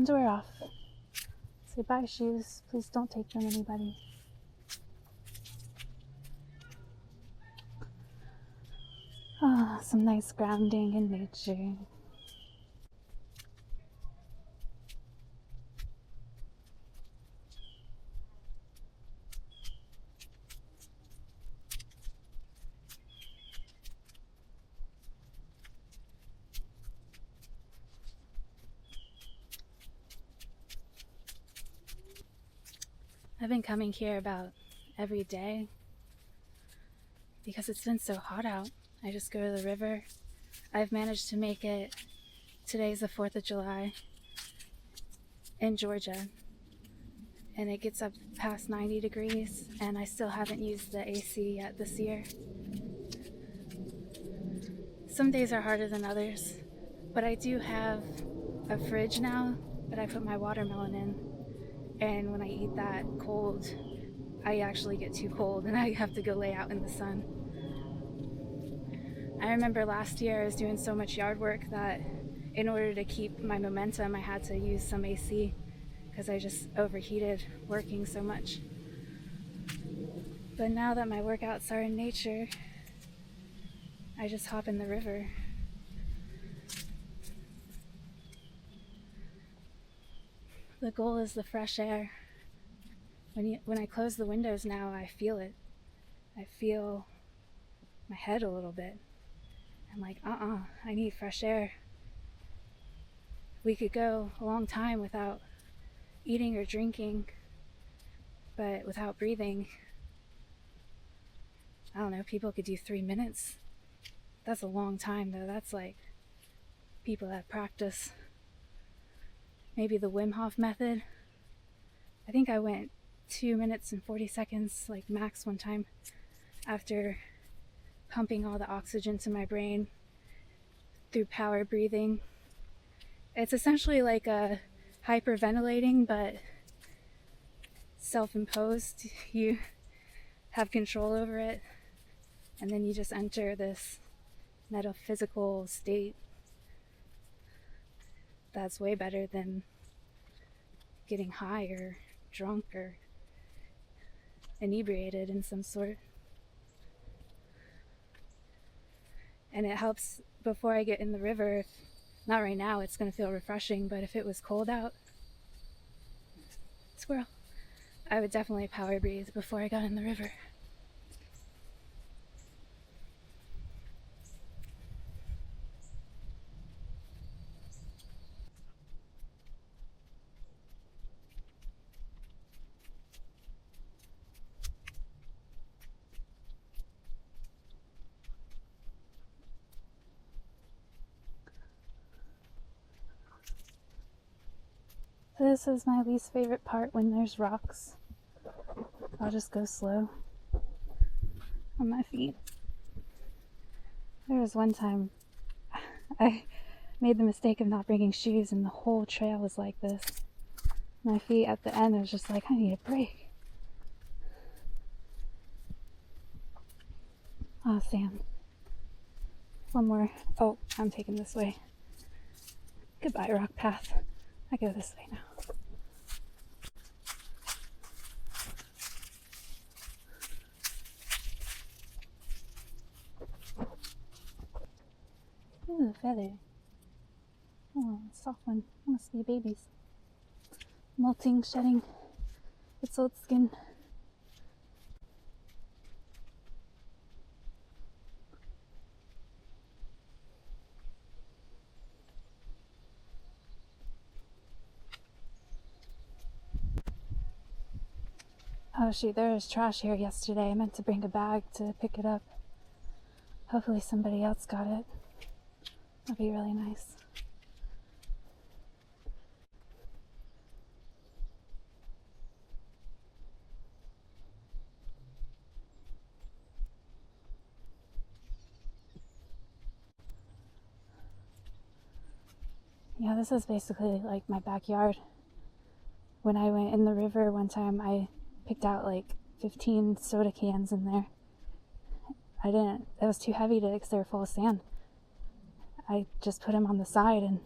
door off. Say bye, shoes. Please don't take them, anybody. Ah, some nice grounding in nature. I've been coming here about every day because it's been so hot out. I just go to the river. I've managed to make it. Today's the 4th of July in Georgia, and it gets up past 90 degrees, and I still haven't used the AC yet this year. Some days are harder than others, but I do have a fridge now that I put my watermelon in. And when I eat that cold, I actually get too cold and I have to go lay out in the sun. I remember last year I was doing so much yard work that in order to keep my momentum, I had to use some AC because I just overheated working so much. But now that my workouts are in nature, I just hop in the river. The goal is the fresh air. When I close the windows now, I feel it. I feel my head a little bit. I'm like, I need fresh air. We could go a long time without eating or drinking, but without breathing, I don't know, people could do 3 minutes. That's a long time though. That's like people that practice. Maybe the Wim Hof method. I think I went 2 minutes and 40 seconds, like max one time, after pumping all the oxygen to my brain through power breathing. It's essentially like a hyperventilating, but self-imposed. You have control over it, and then you just enter this metaphysical state that's way better than getting high or drunk or inebriated in some sort. And it helps before I get in the river. Not right now, it's going to feel refreshing, but if it was cold out, squirrel, I would definitely power breathe before I got in the river. This is my least favorite part when there's rocks. I'll just go slow on my feet. There was one time I made the mistake of not bringing shoes and the whole trail was like this. My feet at the end, I was just like, I need a break. Oh, sand. One more. Oh, I'm taking this way. Goodbye, rock path. I go this way now. Ooh, feather. Oh, soft one. Must be babies. Molting, shedding its old skin. Oh shoot, there was trash here yesterday. I meant to bring a bag to pick it up. Hopefully somebody else got it. That'd be really nice. Yeah, this is basically like my backyard. When I went in the river one time, I picked out like 15 soda cans in there. It was too heavy because they were full of sand. I just put them on the side and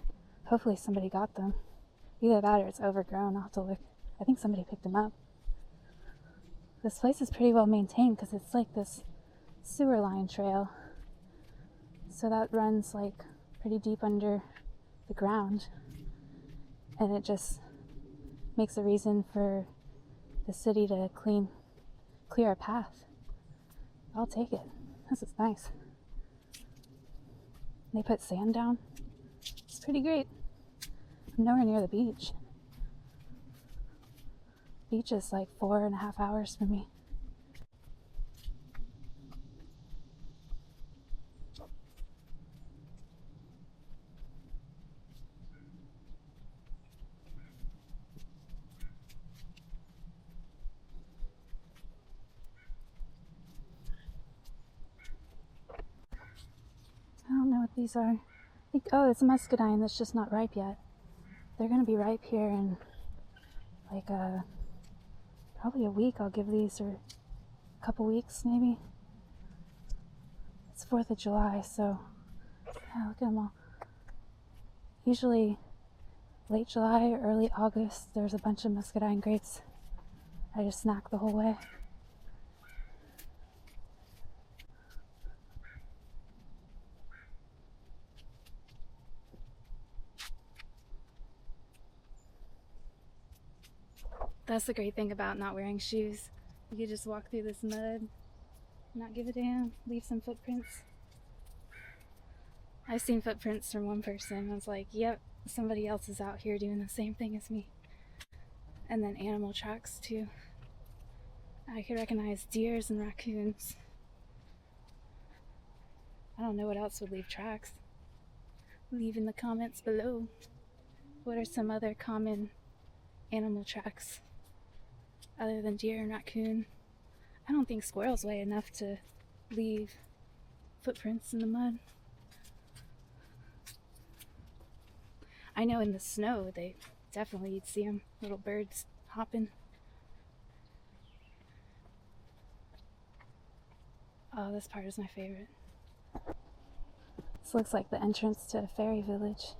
hopefully somebody got them. Either that or it's overgrown. I'll have to look. I think somebody picked them up. This place is pretty well maintained because it's like this sewer line trail. So that runs like pretty deep under the ground. And it just makes a reason for the city to clear a path. I'll take it. This is nice. They put sand down. It's pretty great. I'm nowhere near the beach. Beach is like 4.5 hours for me. I don't know what these are. Oh, it's muscadine that's just not ripe yet. They're gonna be ripe here in like probably a week. I'll give these, or a couple weeks maybe. It's 4th of July, so yeah, look at them all. Usually late July or early August, there's a bunch of muscadine grapes. I just snack the whole way. That's the great thing about not wearing shoes. You can just walk through this mud, not give a damn, leave some footprints. I've seen footprints from one person. I was like, yep, somebody else is out here doing the same thing as me. And then animal tracks too. I could recognize deers and raccoons. I don't know what else would leave tracks. Leave in the comments below. What are some other common animal tracks other than deer and raccoon? I don't think squirrels weigh enough to leave footprints in the mud. I know in the snow, they definitely, you'd see them, little birds hopping. Oh, this part is my favorite. This looks like the entrance to a fairy village.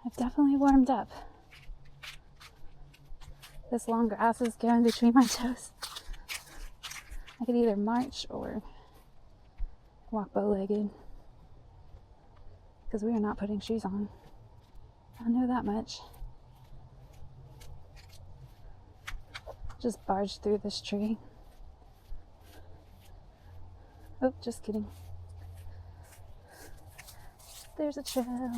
I've definitely warmed up. This long grass is going between my toes. I could either march or walk bow-legged, because we are not putting shoes on. I know that much. Just barge through this tree. Oh, just kidding. There's a trail.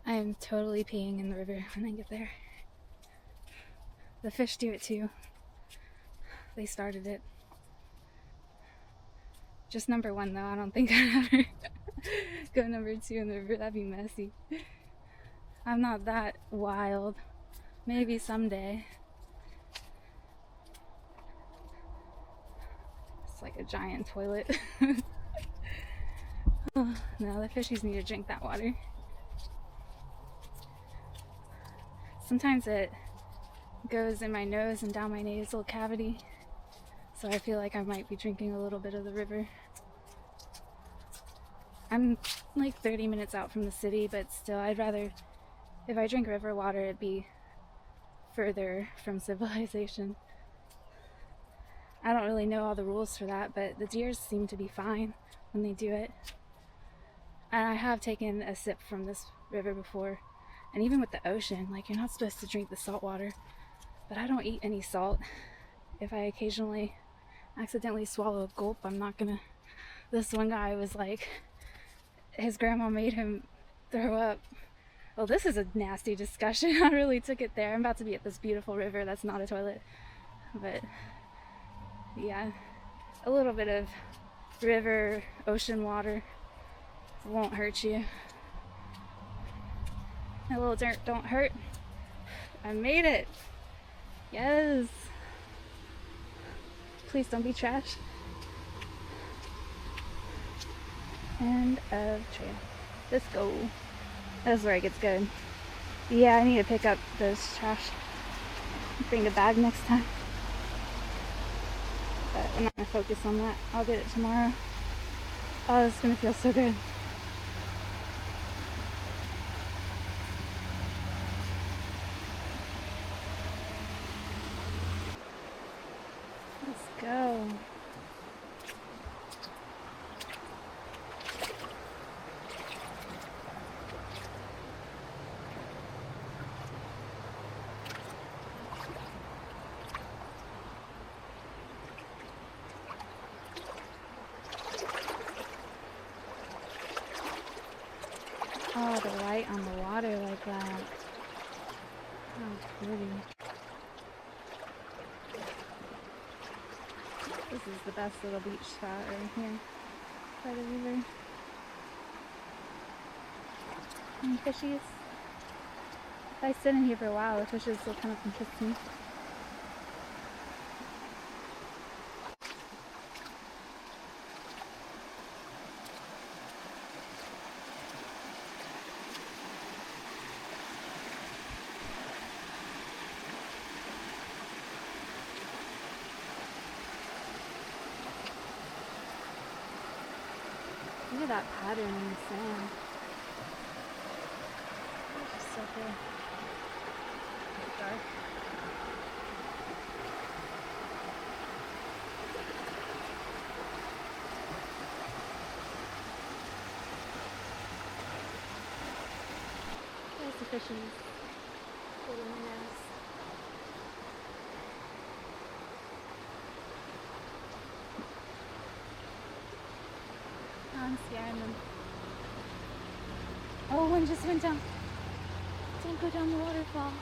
I am totally peeing in the river when I get there. The fish do it too. They started it. Just number 1 though, I don't think I'd ever go number 2 in the river, that'd be messy. I'm not that wild. Maybe someday. It's like a giant toilet. Oh, no, the fishies need to drink that water. Sometimes it goes in my nose and down my nasal cavity, so I feel like I might be drinking a little bit of the river. I'm like 30 minutes out from the city, but still, I'd rather, if I drink river water, it'd be further from civilization. I don't really know all the rules for that, but the deers seem to be fine when they do it. And I have taken a sip from this river before, And even with the ocean, like, you're not supposed to drink the salt water, but I don't eat any salt. If I occasionally accidentally swallow a gulp, I'm not gonna. This one guy was like, his grandma made him throw up. Well, this is a nasty discussion. I really took it there. I'm about to be at this beautiful river that's not a toilet. But yeah, a little bit of river, ocean water won't hurt you. A little dirt don't hurt. I made it. Yes. Please don't be trash. End of trail. Let's go. That's where it gets good. Yeah, I need to pick up those trash. Bring a bag next time. But I'm not gonna focus on that. I'll get it tomorrow. Oh, it's gonna feel so good. Let's go. Oh, the light on the water like that. How pretty. This is the best little beach spot right here by the river. And fishies. If I sit in here for a while, the fishes will come up and kiss me. Look at that pattern in the sand. It's just so cool. It's dark. There's the fishies. Little minnows. I'm scaring them. Oh, one just went down. Don't go down the waterfall.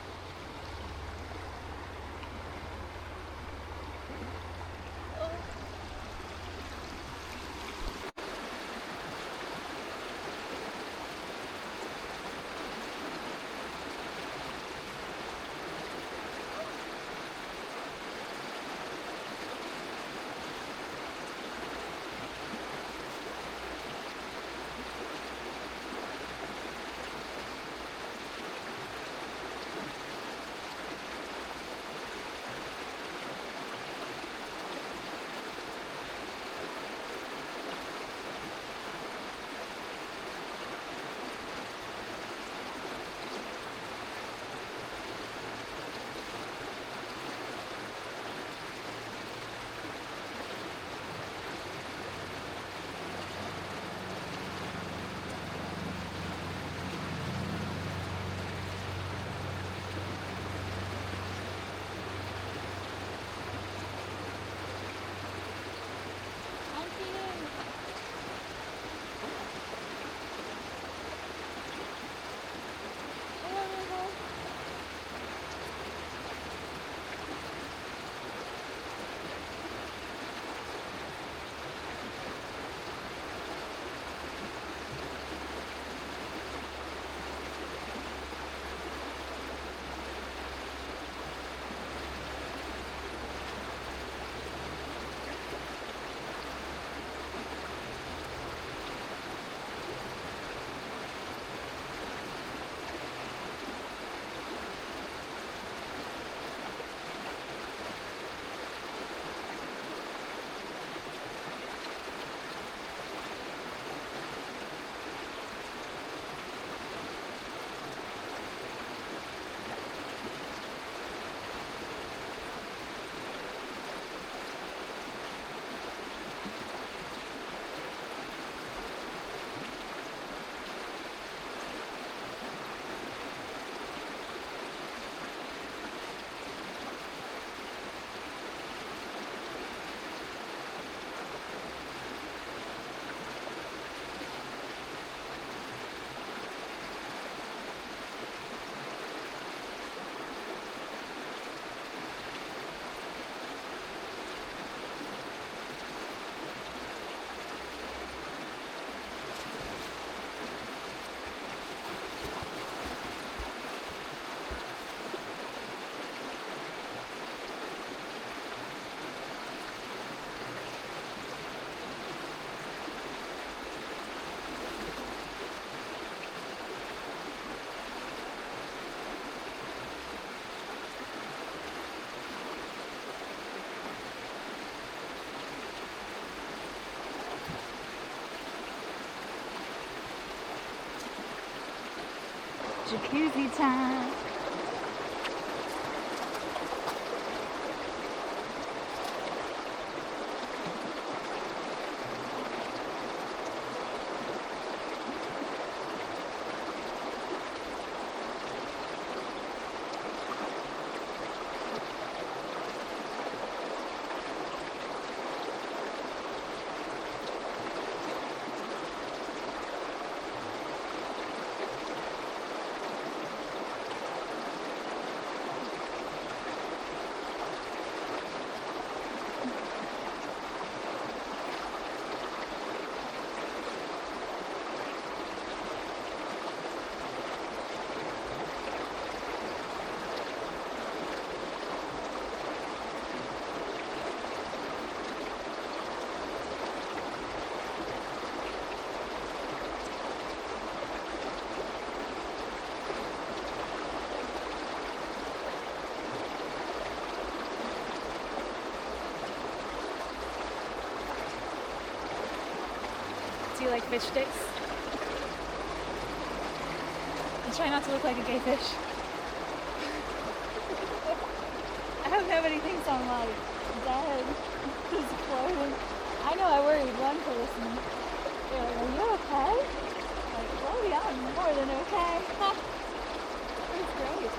jacuzzi time. Do you like fish sticks? I try not to look like a gay fish. I hope nobody thinks I'm like dead, just floating. I know I worried one person. They're like, "Are you okay?" Like, well, yeah, I'm more than okay. It was great.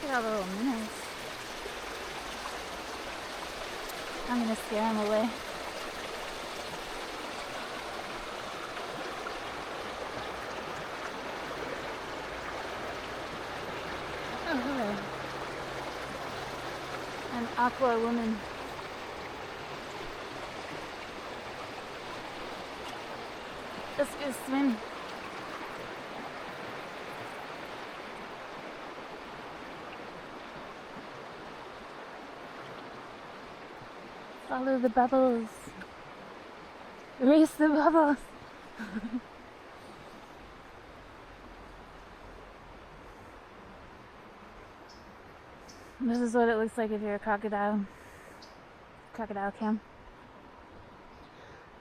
Look at all the little minnows. I'm gonna scare them away. Oh, hello. An aqua woman. Let's go swim. Follow the bubbles. Erase the bubbles. This is what it looks like if you're a crocodile. Crocodile cam.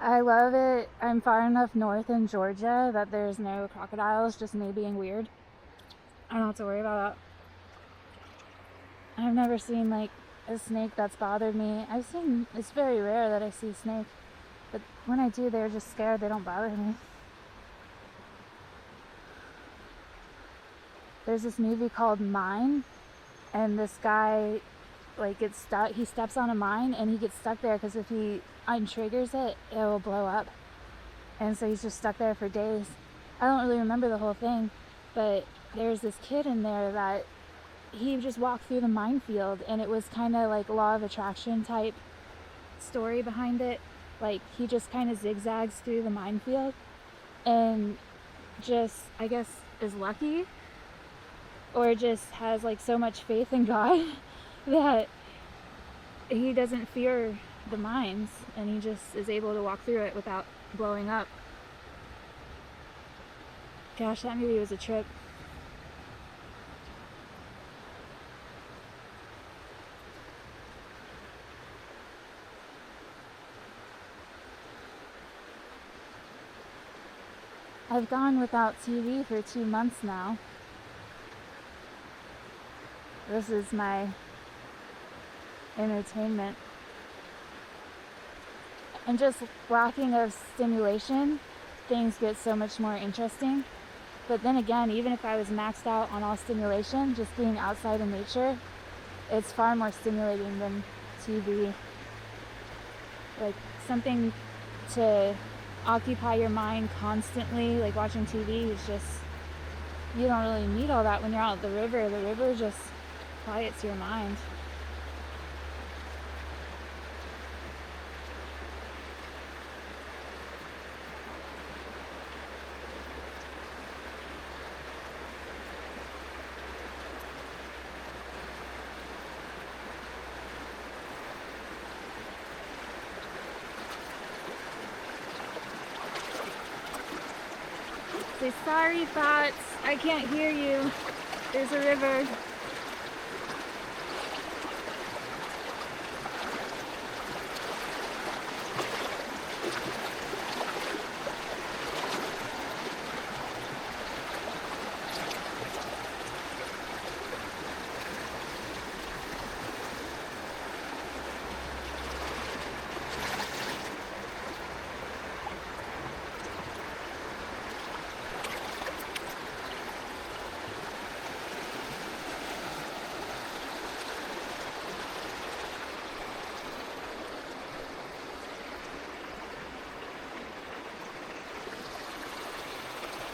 I love it. I'm far enough north in Georgia that there's no crocodiles, just me being weird. I don't have to worry about that. I've never seen like a snake that's bothered me. It's very rare that I see a snake, but when I do, they're just scared. They don't bother me. There's this movie called Mine, and this guy like gets stuck. He steps on a mine and he gets stuck there because if he untriggers it, it will blow up, and so he's just stuck there for days. I don't really remember the whole thing, but there's this kid in there that he just walked through the minefield, and it was kind of like law of attraction type story behind it. Like he just kind of zigzags through the minefield and just, I guess, is lucky or just has like so much faith in God that he doesn't fear the mines, and he just is able to walk through it without blowing up. Gosh, that movie was a trip. I've gone without TV for 2 months now. This is my entertainment. And just lacking of stimulation, things get so much more interesting. But then again, even if I was maxed out on all stimulation, just being outside in nature, it's far more stimulating than TV. Like something to occupy your mind constantly, like watching TV is just, you don't really need all that when you're out at the river. The river just quiets your mind. Say sorry, thoughts. I can't hear you. There's a river.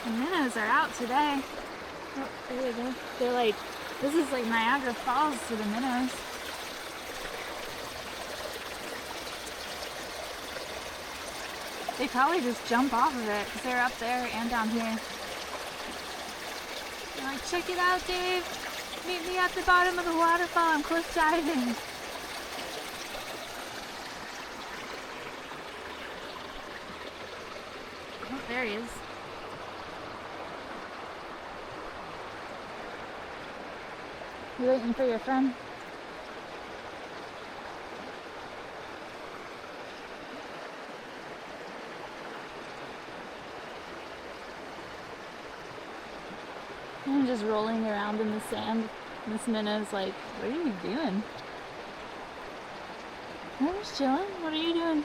The minnows are out today. Oh, there we go. They're like, this is like Niagara Falls to the minnows. They probably just jump off of it because they're up there and down here. They're like, check it out, Dave. Meet me at the bottom of the waterfall. I'm cliff diving. Oh, there he is. You waiting for your friend? I'm just rolling around in the sand. This minnow's like, what are you doing? I'm just chilling. What are you doing?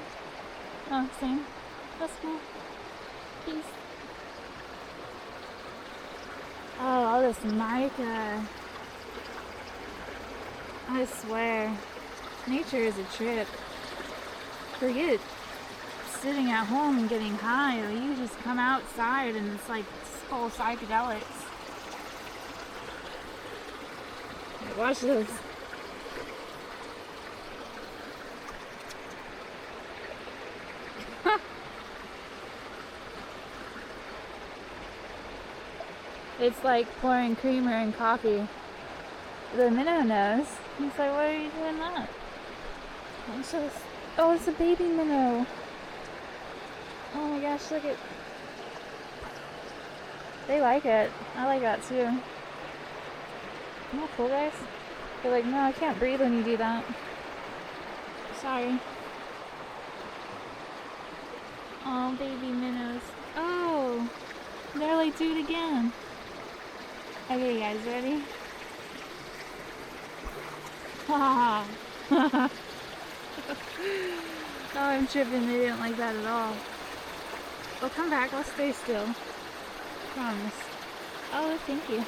Oh, same. That's cool. Peace. Oh, all this mica. I swear, nature is a trip. Forget sitting at home and getting high. Like, you just come outside and it's like full psychedelics. Hey, watch this. It's like pouring creamer in coffee. The minnow knows. He's like, why are you doing that? It's just, oh, it's a baby minnow. Oh my gosh, look at. They like it. I like that too. Isn't that cool, guys? They're like, no, I can't breathe when you do that. Sorry. Oh, baby minnows. Oh, they're like, do it again. Okay, you guys, ready? Ha ha. Oh, I'm tripping. They didn't like that at all. Well, come back. I'll stay still. Promise. Oh, thank you.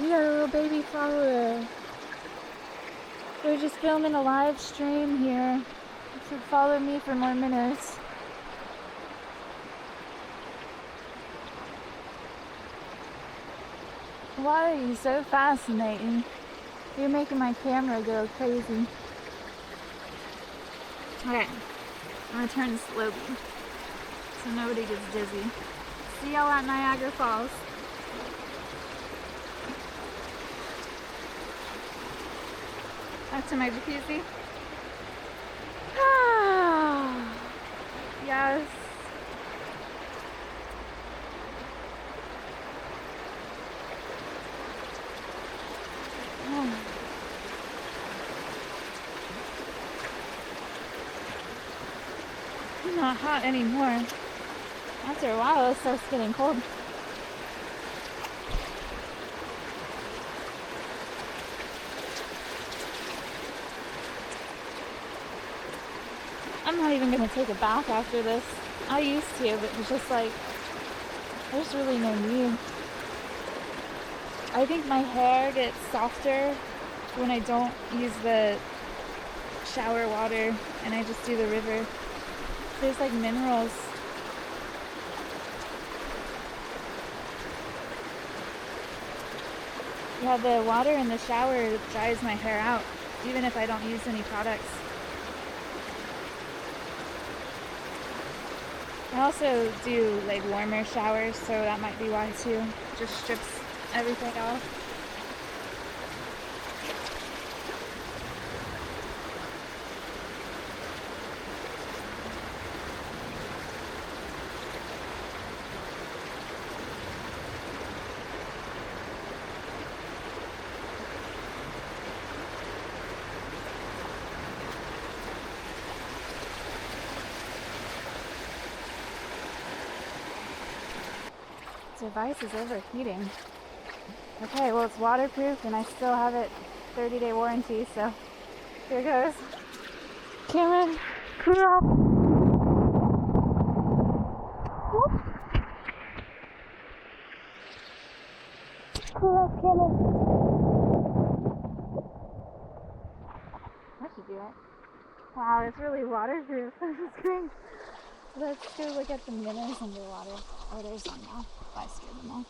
You got a little baby follower. We're just filming a live stream here. You should follow me for more minutes. Why are you so fascinating? You're making my camera go crazy. Okay, I'm gonna turn slowly so nobody gets dizzy. See y'all at Niagara Falls. Back to my jacuzzi. Ah, yes. Not hot anymore. After a while it starts getting cold. I'm not even gonna take a bath after this. I used to, but it's just like, there's really no need. I think my hair gets softer when I don't use the shower water and I just do the river. There's like minerals. Yeah, the water in the shower dries my hair out, even if I don't use any products. I also do like warmer showers, so that might be why too. Just strips everything off. device is overheating. Okay, well it's waterproof and I still have it 30-day warranty, so here goes. Camera, cool off. Cool off, camera. That should do it. Wow, it's really waterproof. This is great. Let's go look at the minnows underwater. Oh, there's one now. I scared them all.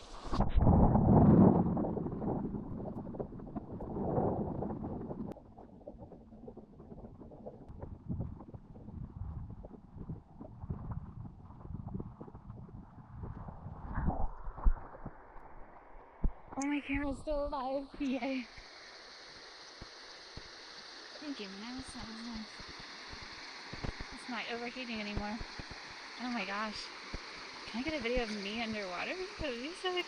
Oh, my camera's still alive. Yay. Thank you, minnows. That was nice. It's not overheating anymore. Oh my gosh. Can I get a video of me underwater? That would be sick.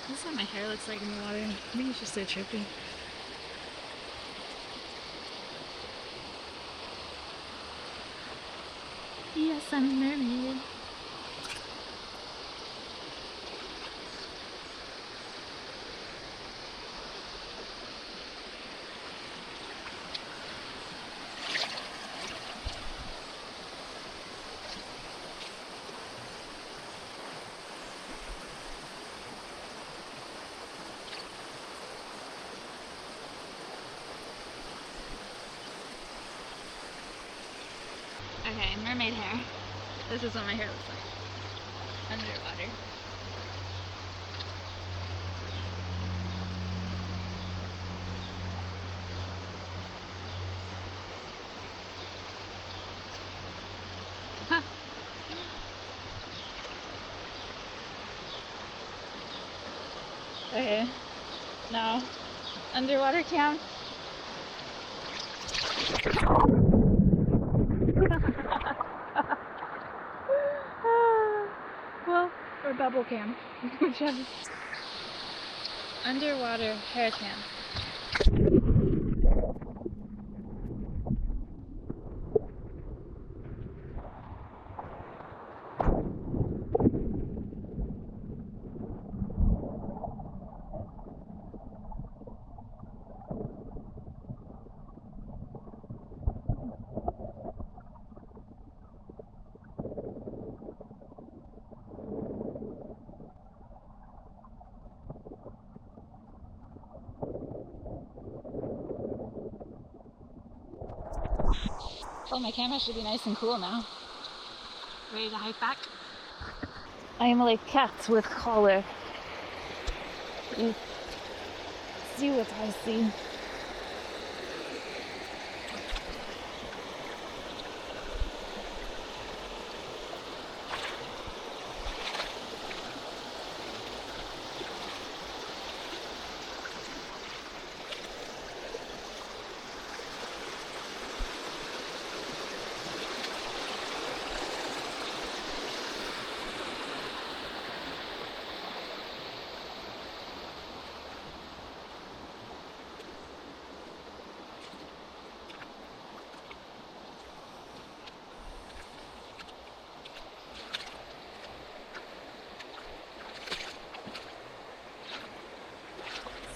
This is what my hair looks like in the water. I think it's just so trippy. Yes, I'm a mermaid. Okay, mermaid hair. This is what my hair looks like. Underwater. Okay, now underwater cam. Well, or bubble cam, whichever. Underwater hair cam. Oh, my camera should be nice and cool now. Ready to hike back? I am like cats with collar. You see what I see.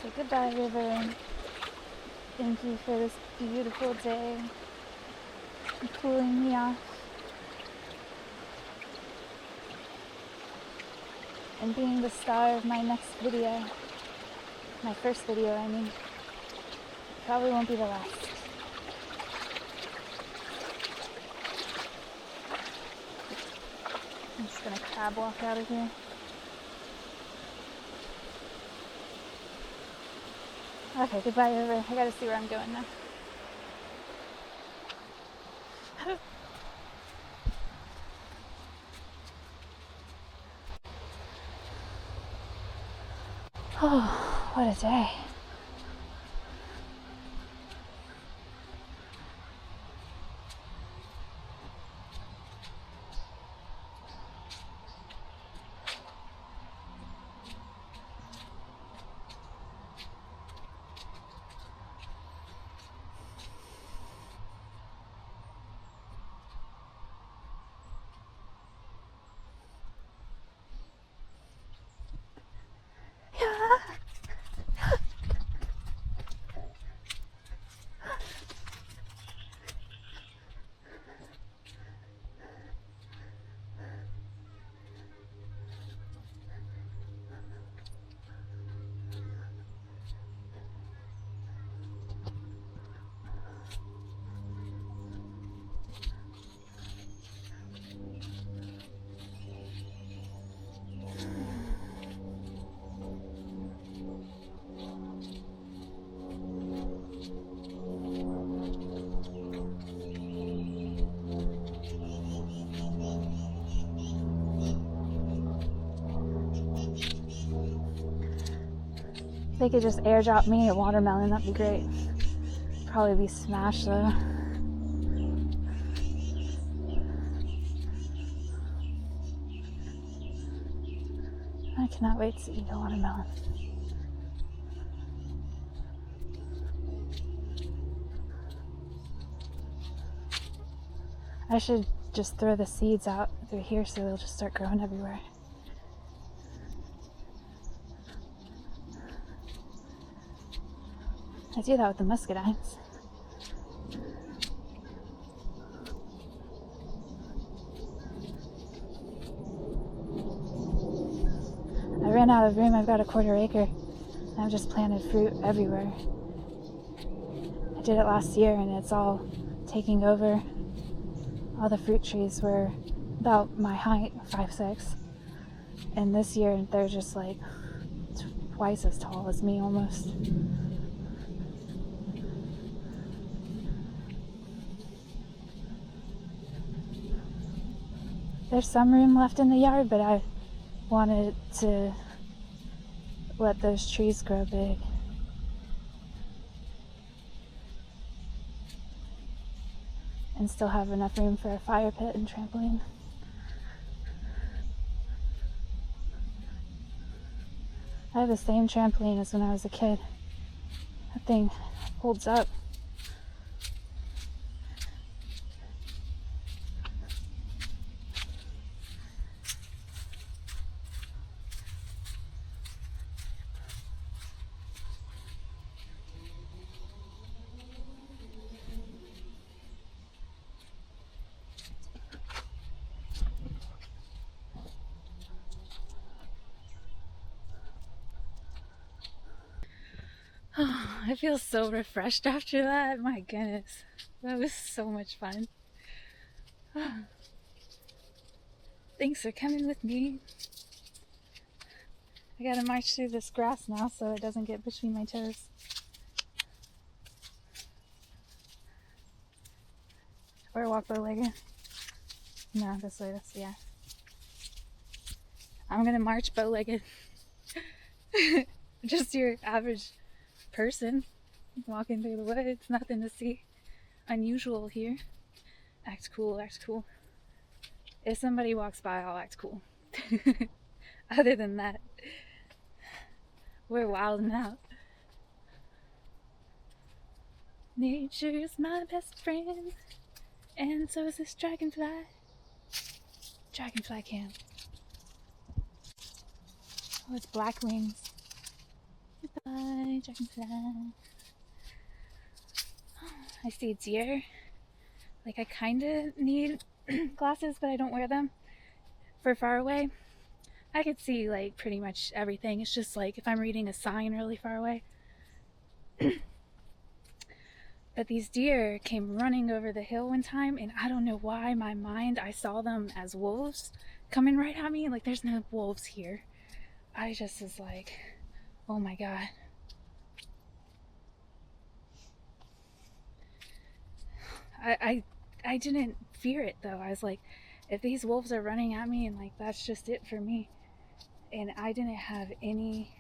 So goodbye, river. Thank you for this beautiful day and cooling me off and being the star of my next video. My first video, I mean. Probably won't be the last. I'm just gonna crab walk out of here. Okay, goodbye, river. I gotta see where I'm going now. Oh, what a day. If they could just airdrop me a watermelon, that'd be great. Probably be smashed though. I cannot wait to eat a watermelon. I should just throw the seeds out through here so they'll just start growing everywhere. I do that with the muscadines. I ran out of room. I've got a 1/4 acre. I've just planted fruit everywhere. I did it last year and it's all taking over. All the fruit trees were about my height, 5'6", and this year they're just like twice as tall as me almost. There's some room left in the yard, but I wanted to let those trees grow big. And still have enough room for a fire pit and trampoline. I have the same trampoline as when I was a kid. That thing holds up. Oh, I feel so refreshed after that. My goodness. That was so much fun. Thanks for coming with me. I gotta march through this grass now so it doesn't get between my toes. Or walk bow-legged. No, this way, yeah. I'm gonna march bow-legged. Just your average person walking through the woods. Nothing to see unusual here. Act cool, act cool. If somebody walks by, I'll act cool. Other than that, we're wilding out. Nature's my best friend, and so is this dragonfly. Dragonfly camp. Oh, it's black wings. Goodbye, dragonfly. I see deer. Like, I kind of need glasses, but I don't wear them for far away. I could see, like, pretty much everything. It's just, like, if I'm reading a sign really far away. But these deer came running over the hill one time, and I don't know why in my mind I saw them as wolves coming right at me. Like, there's no wolves here. I just was like, oh my god. I didn't fear it though. I was like, if these wolves are running at me, and like that's just it for me. And I didn't have any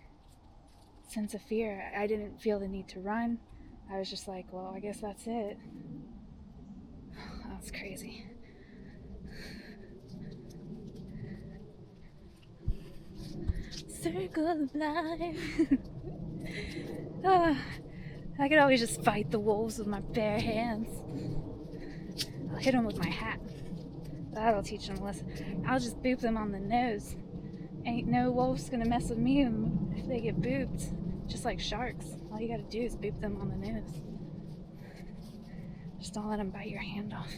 sense of fear. I didn't feel the need to run. I was just like, well, I guess that's it. That's crazy. Circle of life. I could always just fight the wolves with my bare hands. I'll hit them with my hat. That'll teach them a lesson. I'll just boop them on the nose. Ain't no wolf's gonna mess with me if they get booped. Just like sharks. All you gotta do is boop them on the nose. Just don't let them bite your hand off.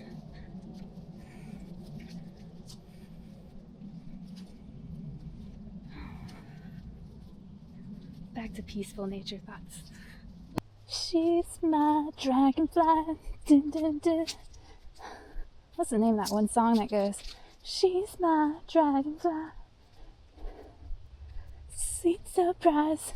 Back to peaceful nature thoughts. She's my dragonfly. Dun, dun, dun. What's the name of that one song that goes, she's my dragonfly, sweet surprise.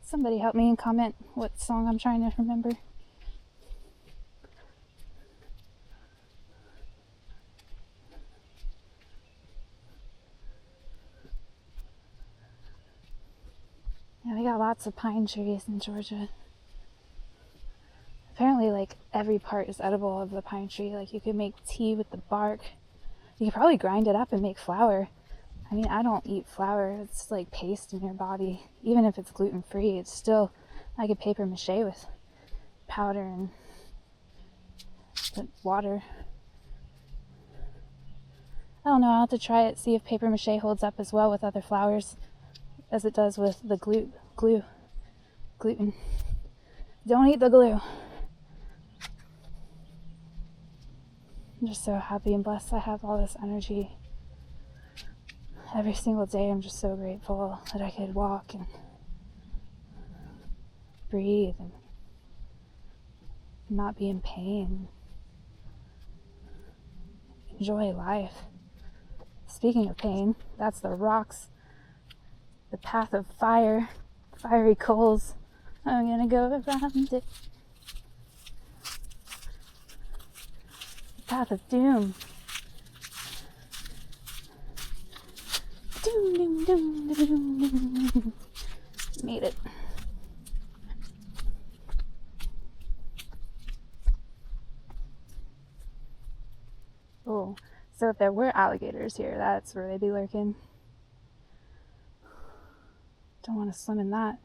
Somebody help me and comment what song I'm trying to remember. got lots of pine trees in Georgia. Apparently, like, every part is edible of the pine tree. Like, you could make tea with the bark. You could probably grind it up and make flour. I mean, I don't eat flour. It's like paste in your body. Even if it's gluten-free, it's still like a paper mache with powder and water. I don't know, I'll have to try it, see if paper mache holds up as well with other flours as it does with the gluten. Don't eat the glue. I'm just so happy and blessed I have all this energy. Every single day I'm just so grateful that I could walk and breathe and not be in pain. Enjoy life. Speaking of pain, that's the rocks, the path of fire, fiery coals. I'm gonna go around it. The path of doom. Doom, doom, doom, doom, doom, doom. Made it. Oh, so if there were alligators here, that's where they'd be lurking. Don't want to swim in that.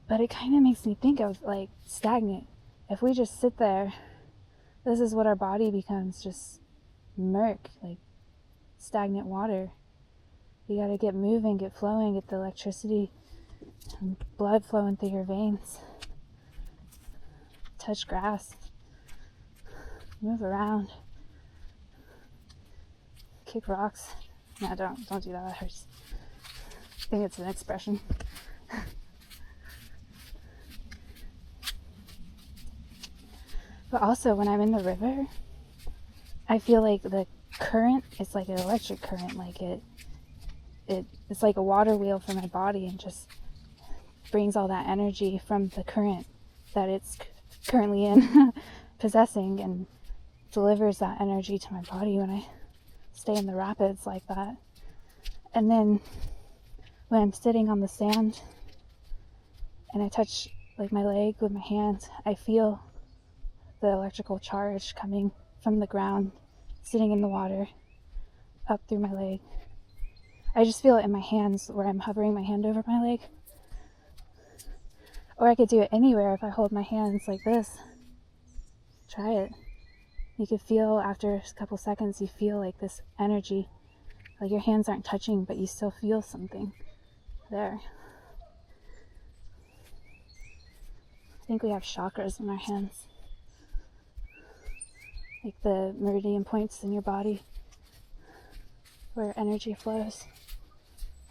But it kind of makes me think of, like, stagnant. If we just sit there, this is what our body becomes, just murk, like stagnant water. You gotta get moving, get flowing, get the electricity and blood flowing through your veins. Touch grass. Move around. Kick rocks. No, don't do that, that hurts. I think it's an expression. But also when I'm in the river, I feel like the current is like an electric current, like it's like a water wheel for my body and just brings all that energy from the current that it's currently in possessing and delivers that energy to my body when I stay in the rapids like that. And then when I'm sitting on the sand and I touch like my leg with my hand, I feel the electrical charge coming from the ground, sitting in the water, up through my leg. I just feel it in my hands where I'm hovering my hand over my leg. Or I could do it anywhere if I hold my hands like this. Try it. You could feel after a couple seconds, you feel like this energy, like your hands aren't touching, but you still feel something there. I think we have chakras in our hands, like the meridian points in your body where energy flows.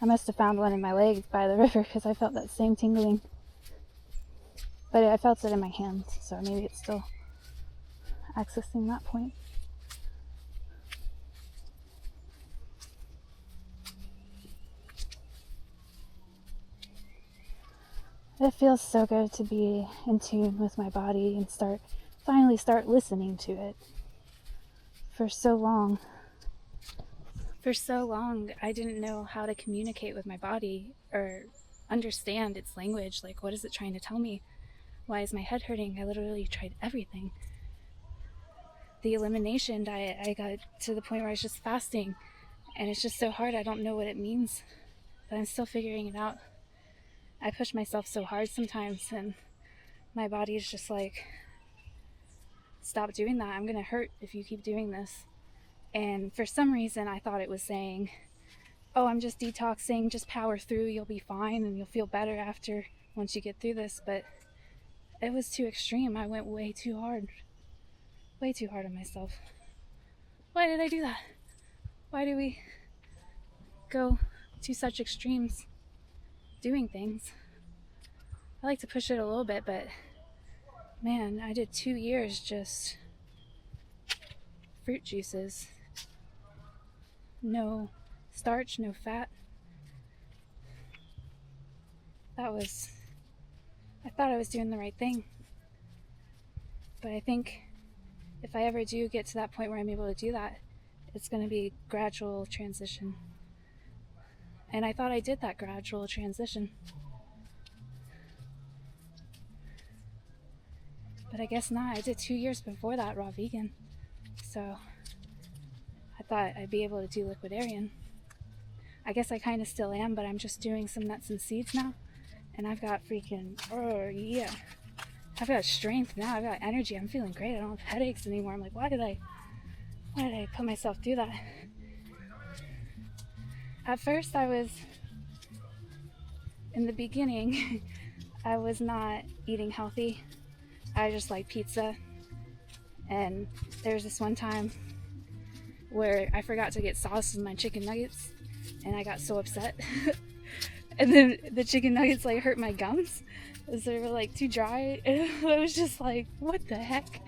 I must have found one in my legs by the river because I felt that same tingling. But I felt it in my hands, so maybe it's still accessing that point. It feels so good to be in tune with my body and finally start listening to it. For so long, I didn't know how to communicate with my body or understand its language. Like, what is it trying to tell me? Why is my head hurting? I literally tried everything. The elimination diet, I got to the point where I was just fasting, and it's just so hard. I don't know what it means, but I'm still figuring it out. I push myself so hard sometimes, and my body is just like, stop doing that. I'm gonna hurt if you keep doing this. And for some reason, I thought it was saying, oh, I'm just detoxing, just power through, you'll be fine, and you'll feel better after, once you get through this. But it was too extreme. I went way too hard on myself. Why did I do that? Why do we go to such extremes doing things? I like to push it a little bit, but man, I did 2 years just fruit juices. No starch, no fat. I thought I was doing the right thing. But I think if I ever do get to that point where I'm able to do that, it's going to be a gradual transition. And I thought I did that gradual transition. But I guess not. I did 2 years before that raw vegan. So I thought I'd be able to do liquidarian. I guess I kind of still am, but I'm just doing some nuts and seeds now. And I've got freaking, oh yeah. I've got strength now. I've got energy. I'm feeling great. I don't have headaches anymore. I'm like, why did I put myself through that? At first in the beginning, I was not eating healthy. I just like pizza. And there was this one time where I forgot to get sauce with my chicken nuggets, and I got so upset. And then the chicken nuggets like hurt my gums, because they were like too dry. And I was just like, what the heck?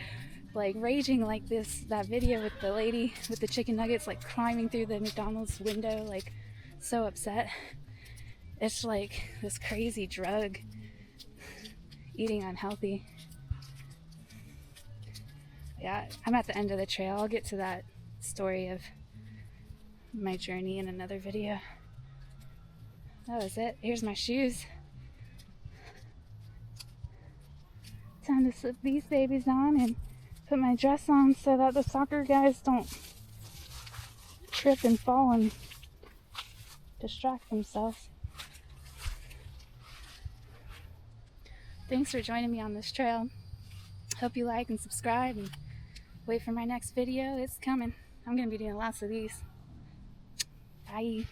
Like raging like that video with the lady with the chicken nuggets like climbing through the McDonald's window, like so upset. It's like this crazy drug, eating unhealthy. Yeah, I'm at the end of the trail. I'll get to that story of my journey in another video. That was it. Here's my shoes. Time to slip these babies on and put my dress on so that the soccer guys don't trip and fall and distract themselves. Thanks for joining me on this trail. Hope you like and subscribe and wait for my next video. It's coming. I'm going to be doing lots of these. Bye.